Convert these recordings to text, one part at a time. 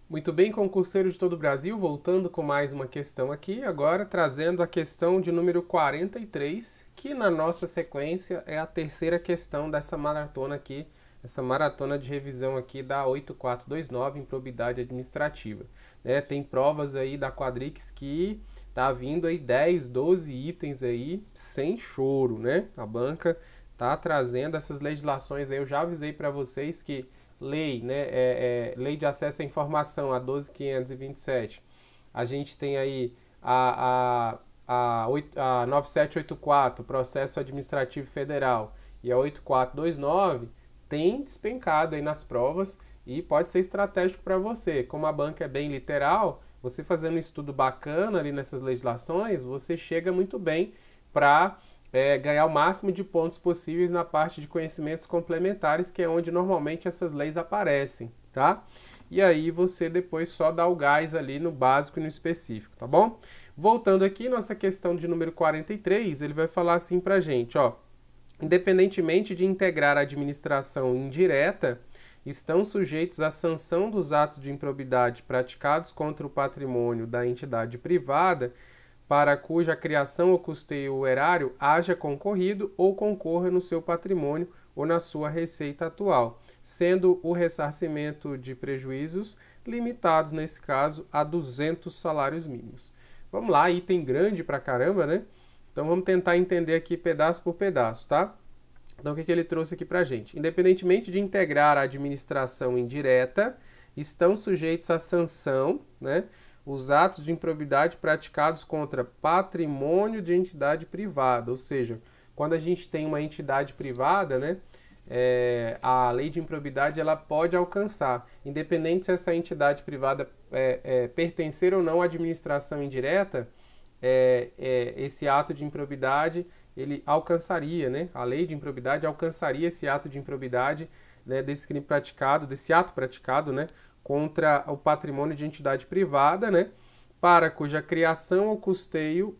Muito bem, concurseiros de todo o Brasil, voltando com mais uma questão aqui, agora trazendo a questão de número 43, que na nossa sequência é a terceira questão dessa maratona aqui, essa maratona de revisão aqui da 8429, improbidade administrativa. Né? Tem provas aí da Quadrix que tá vindo aí 10, 12 itens aí sem choro, né? A banca tá trazendo essas legislações aí, eu já avisei para vocês que lei, né, lei de acesso à informação, a 12.527. A gente tem aí a 9784, processo administrativo federal, e a 8429 tem despencado aí nas provas e pode ser estratégico para você. Como a banca é bem literal, você fazendo um estudo bacana ali nessas legislações, você chega muito bem para ganhar o máximo de pontos possíveis na parte de conhecimentos complementares, que é onde normalmente essas leis aparecem, tá? E aí você depois só dá o gás ali no básico e no específico, tá bom? Voltando aqui, nossa questão de número 43, ele vai falar assim pra gente, ó. Independentemente de integrar a administração indireta, estão sujeitos à sanção dos atos de improbidade praticados contra o patrimônio da entidade privada para cuja criação ou custeio o erário haja concorrido ou concorra no seu patrimônio ou na sua receita atual, sendo o ressarcimento de prejuízos limitados, nesse caso, a 200 salários mínimos. Vamos lá, item grande pra caramba, né? Então vamos tentar entender aqui pedaço por pedaço, tá? Então o que ele trouxe aqui pra gente? Independentemente de integrar a administração indireta, estão sujeitos à sanção, né? Os atos de improbidade praticados contra patrimônio de entidade privada, ou seja, quando a gente tem uma entidade privada, né, a lei de improbidade ela pode alcançar, independente se essa entidade privada pertencer ou não à administração indireta, esse ato de improbidade ele alcançaria, né, a lei de improbidade alcançaria esse ato de improbidade, né, desse crime praticado, desse ato praticado, né, contra o patrimônio de entidade privada, né, para cuja criação ou custeio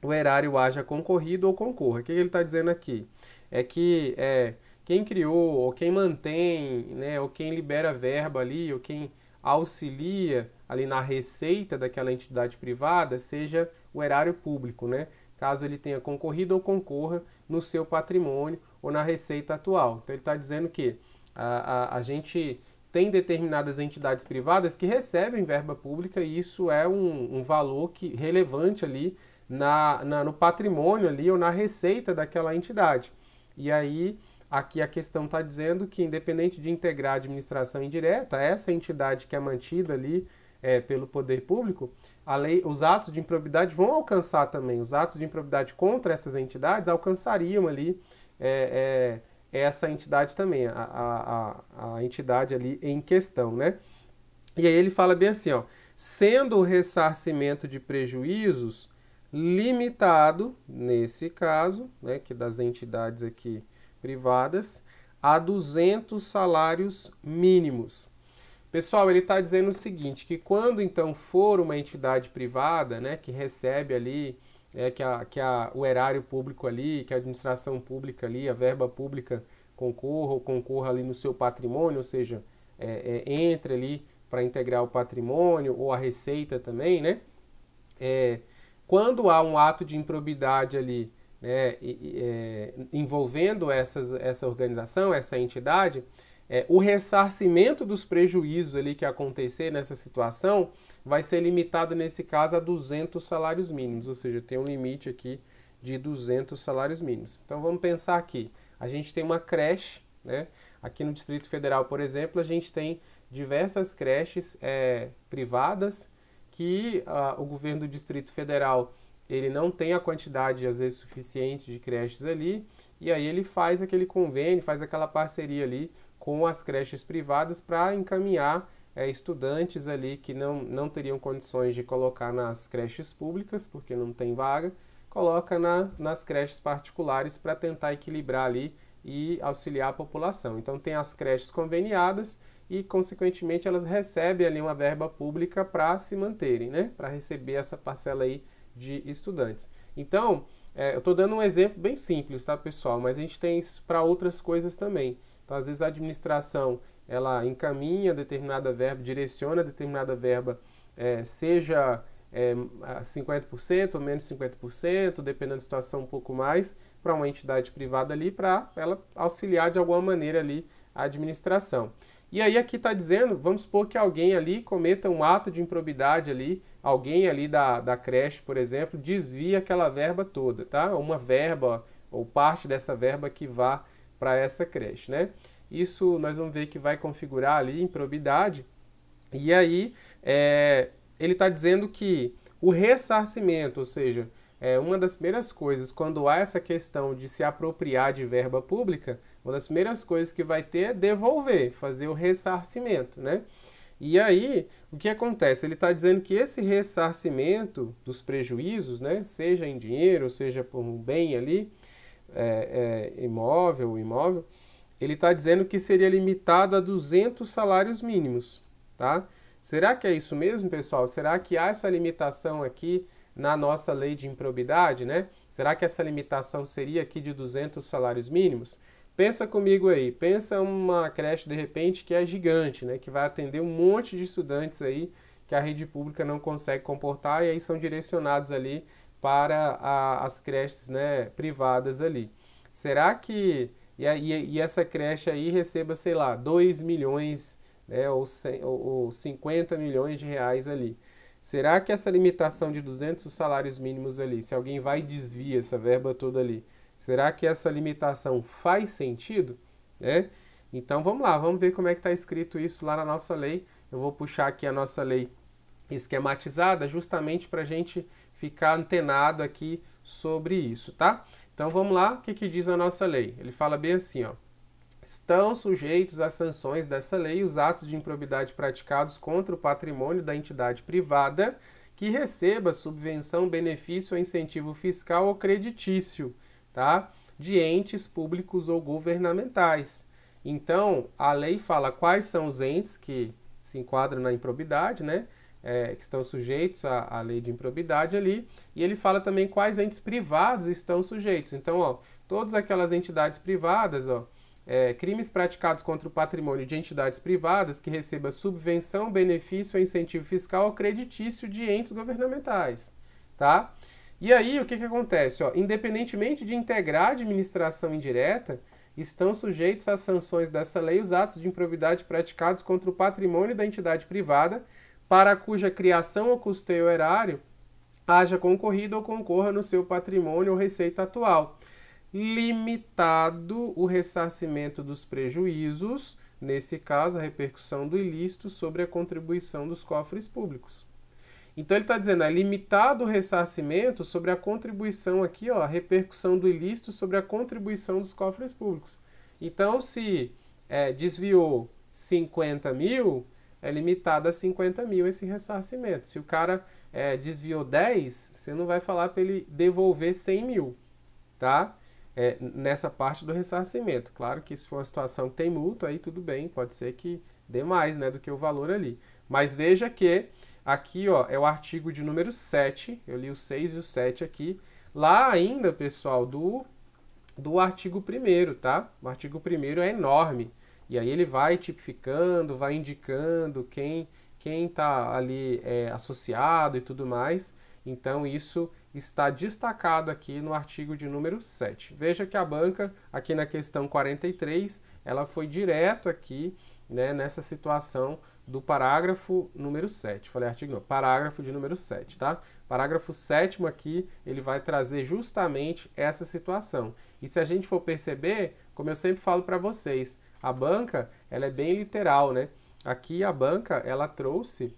o erário haja concorrido ou concorra. O que ele está dizendo aqui? É que quem criou, ou quem mantém, né, ou quem libera verba ali, ou quem auxilia ali na receita daquela entidade privada, seja o erário público, né? Caso ele tenha concorrido ou concorra no seu patrimônio ou na receita atual. Então ele está dizendo que a gente tem determinadas entidades privadas que recebem verba pública e isso é um valor relevante ali no patrimônio ali ou na receita daquela entidade. E aí, aqui a questão está dizendo que, independente de integrar a administração indireta, essa entidade que é mantida ali pelo poder público, os atos de improbidade vão alcançar também. Os atos de improbidade contra essas entidades alcançariam ali essa entidade também, a entidade ali em questão, né? E aí ele fala bem assim, ó, sendo o ressarcimento de prejuízos limitado, nesse caso, né, que das entidades aqui privadas, a 200 salários mínimos. Pessoal, ele está dizendo o seguinte, que quando então for uma entidade privada, né, que recebe ali o erário público ali, que a administração pública ali, a verba pública concorra ali no seu patrimônio, ou seja, entre ali para integrar o patrimônio ou a receita também, né? Quando há um ato de improbidade ali, né, envolvendo essa organização, essa entidade, o ressarcimento dos prejuízos ali que acontecer nessa situação vai ser limitado, nesse caso, a 200 salários mínimos, ou seja, tem um limite aqui de 200 salários mínimos. Então vamos pensar aqui, a gente tem uma creche, né? Aqui no Distrito Federal, por exemplo, a gente tem diversas creches privadas que o governo do Distrito Federal ele não tem a quantidade, às vezes, suficiente de creches ali, e aí ele faz aquele convênio, faz aquela parceria ali com as creches privadas para encaminhar estudantes ali que não teriam condições de colocar nas creches públicas, porque não tem vaga, coloca nas creches particulares para tentar equilibrar ali e auxiliar a população. Então tem as creches conveniadas e, consequentemente, elas recebem ali uma verba pública para se manterem, né? Para receber essa parcela aí de estudantes. Então, eu estou dando um exemplo bem simples, tá, pessoal? Mas a gente tem isso para outras coisas também. Então, às vezes, a administração ela encaminha determinada verba, direciona determinada verba, seja 50% ou menos 50%, dependendo da situação um pouco mais, para uma entidade privada ali, para ela auxiliar de alguma maneira ali a administração. E aí aqui está dizendo, vamos supor que alguém ali cometa um ato de improbidade ali, alguém ali da creche, por exemplo, desvia aquela verba toda, tá? Uma verba ou parte dessa verba que vá para essa creche, né? Isso nós vamos ver que vai configurar ali improbidade. E aí ele está dizendo que o ressarcimento, ou seja, uma das primeiras coisas, quando há essa questão de se apropriar de verba pública, uma das primeiras coisas que vai ter é devolver, fazer o ressarcimento, né? E aí, o que acontece? Ele está dizendo que esse ressarcimento dos prejuízos, né, seja em dinheiro, seja por um bem ali, imóvel, ele está dizendo que seria limitado a 200 salários mínimos, tá? Será que é isso mesmo, pessoal? Será que há essa limitação aqui na nossa lei de improbidade, né? Será que essa limitação seria aqui de 200 salários mínimos? Pensa comigo aí, pensa uma creche de repente que é gigante, né? Que vai atender um monte de estudantes aí que a rede pública não consegue comportar e aí são direcionados ali para as creches, né, privadas ali. Será que e essa creche aí receba, sei lá, 2 milhões, né, ou 50 milhões de reais ali? Será que essa limitação de 200 salários mínimos ali, se alguém vai e desvia essa verba toda ali, será que essa limitação faz sentido? Então vamos lá, vamos ver como é que está escrito isso lá na nossa lei. Eu vou puxar aqui a nossa lei esquematizada justamente para a gente ficar antenado aqui sobre isso, tá? Então vamos lá, o que diz a nossa lei? Ele fala bem assim, ó. Estão sujeitos às sanções dessa lei os atos de improbidade praticados contra o patrimônio da entidade privada que receba subvenção, benefício ou incentivo fiscal ou creditício, tá? De entes públicos ou governamentais. Então, a lei fala quais são os entes que se enquadram na improbidade, né? Que estão sujeitos à lei de improbidade ali, e ele fala também quais entes privados estão sujeitos. Então, ó, todas aquelas entidades privadas, ó, crimes praticados contra o patrimônio de entidades privadas que receba subvenção, benefício ou incentivo fiscal ou creditício de entes governamentais, tá? E aí, o que acontece? Ó, independentemente de integrar a administração indireta, estão sujeitos às sanções dessa lei os atos de improbidade praticados contra o patrimônio da entidade privada para cuja criação ou custeio erário haja concorrido ou concorra no seu patrimônio ou receita atual, limitado o ressarcimento dos prejuízos, nesse caso a repercussão do ilícito sobre a contribuição dos cofres públicos. Então ele está dizendo, é limitado o ressarcimento sobre a contribuição aqui, ó, a repercussão do ilícito sobre a contribuição dos cofres públicos. Então se desviou 50 mil, é limitado a 50 mil esse ressarcimento. Se o cara desviou 10, você não vai falar para ele devolver 100 mil, tá? Nessa parte do ressarcimento. Claro que se for uma situação que tem multa, aí tudo bem, pode ser que dê mais, né, do que o valor ali. Mas veja que aqui, ó, é o artigo de número 7, eu li o 6 e o 7 aqui, lá ainda, pessoal, do artigo 1º, tá? O artigo 1º é enorme. E aí ele vai tipificando, vai indicando quem está ali associado e tudo mais. Então isso está destacado aqui no artigo de número 7. Veja que a banca, aqui na questão 43, ela foi direto aqui, né, nessa situação do parágrafo número 7. Falei artigo não, parágrafo de número 7, tá? Parágrafo 7º aqui, ele vai trazer justamente essa situação. E se a gente for perceber, como eu sempre falo para vocês, a banca, ela é bem literal, né? Aqui a banca, ela trouxe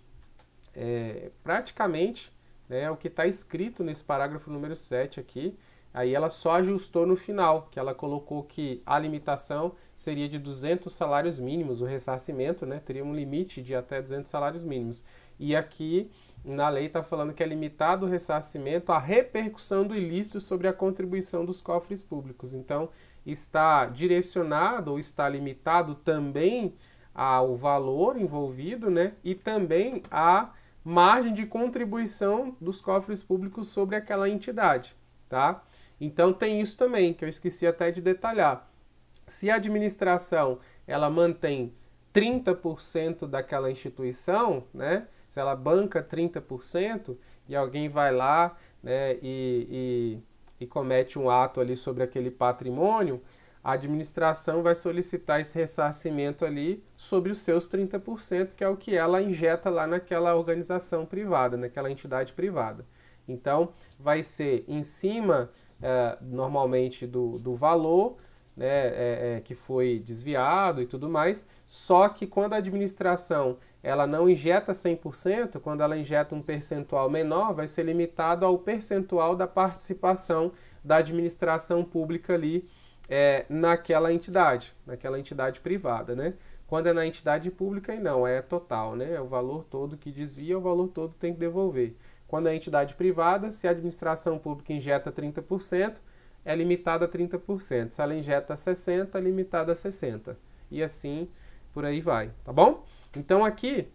praticamente, né, o que está escrito nesse parágrafo número 7 aqui, aí ela só ajustou no final, que ela colocou que a limitação seria de 200 salários mínimos, o ressarcimento, né, teria um limite de até 200 salários mínimos. E aqui na lei está falando que é limitado o ressarcimento à repercussão do ilícito sobre a contribuição dos cofres públicos. Então, está direcionado ou está limitado também ao valor envolvido, né, e também à margem de contribuição dos cofres públicos sobre aquela entidade, tá? Então tem isso também, que eu esqueci até de detalhar. Se a administração ela mantém 30% daquela instituição, né? Se ela banca 30% e alguém vai lá, né, e comete um ato ali sobre aquele patrimônio, a administração vai solicitar esse ressarcimento ali sobre os seus 30%, que é o que ela injeta lá naquela organização privada, naquela entidade privada. Então, vai ser em cima, normalmente, do valor, né, que foi desviado e tudo mais, só que quando a administração ela não injeta 100%, quando ela injeta um percentual menor, vai ser limitado ao percentual da participação da administração pública ali naquela entidade privada, né? Quando é na entidade pública, não, é total, né? É o valor todo que desvia, o valor todo tem que devolver. Quando é entidade privada, se a administração pública injeta 30%, é limitada a 30%. Se ela injeta 60%, é limitada a 60%. E assim, por aí vai, tá bom? Então aqui,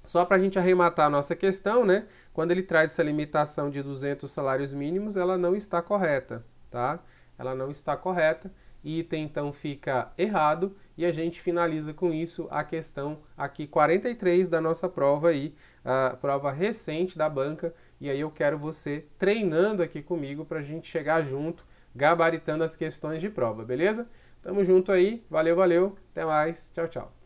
só para a gente arrematar a nossa questão, né? Quando ele traz essa limitação de 200 salários mínimos, ela não está correta, tá? Ela não está correta, e item então fica errado, e a gente finaliza com isso a questão aqui 43 da nossa prova aí, a prova recente da banca, e aí eu quero você treinando aqui comigo para a gente chegar junto, gabaritando as questões de prova, beleza? Tamo junto aí, valeu, valeu, até mais, tchau, tchau.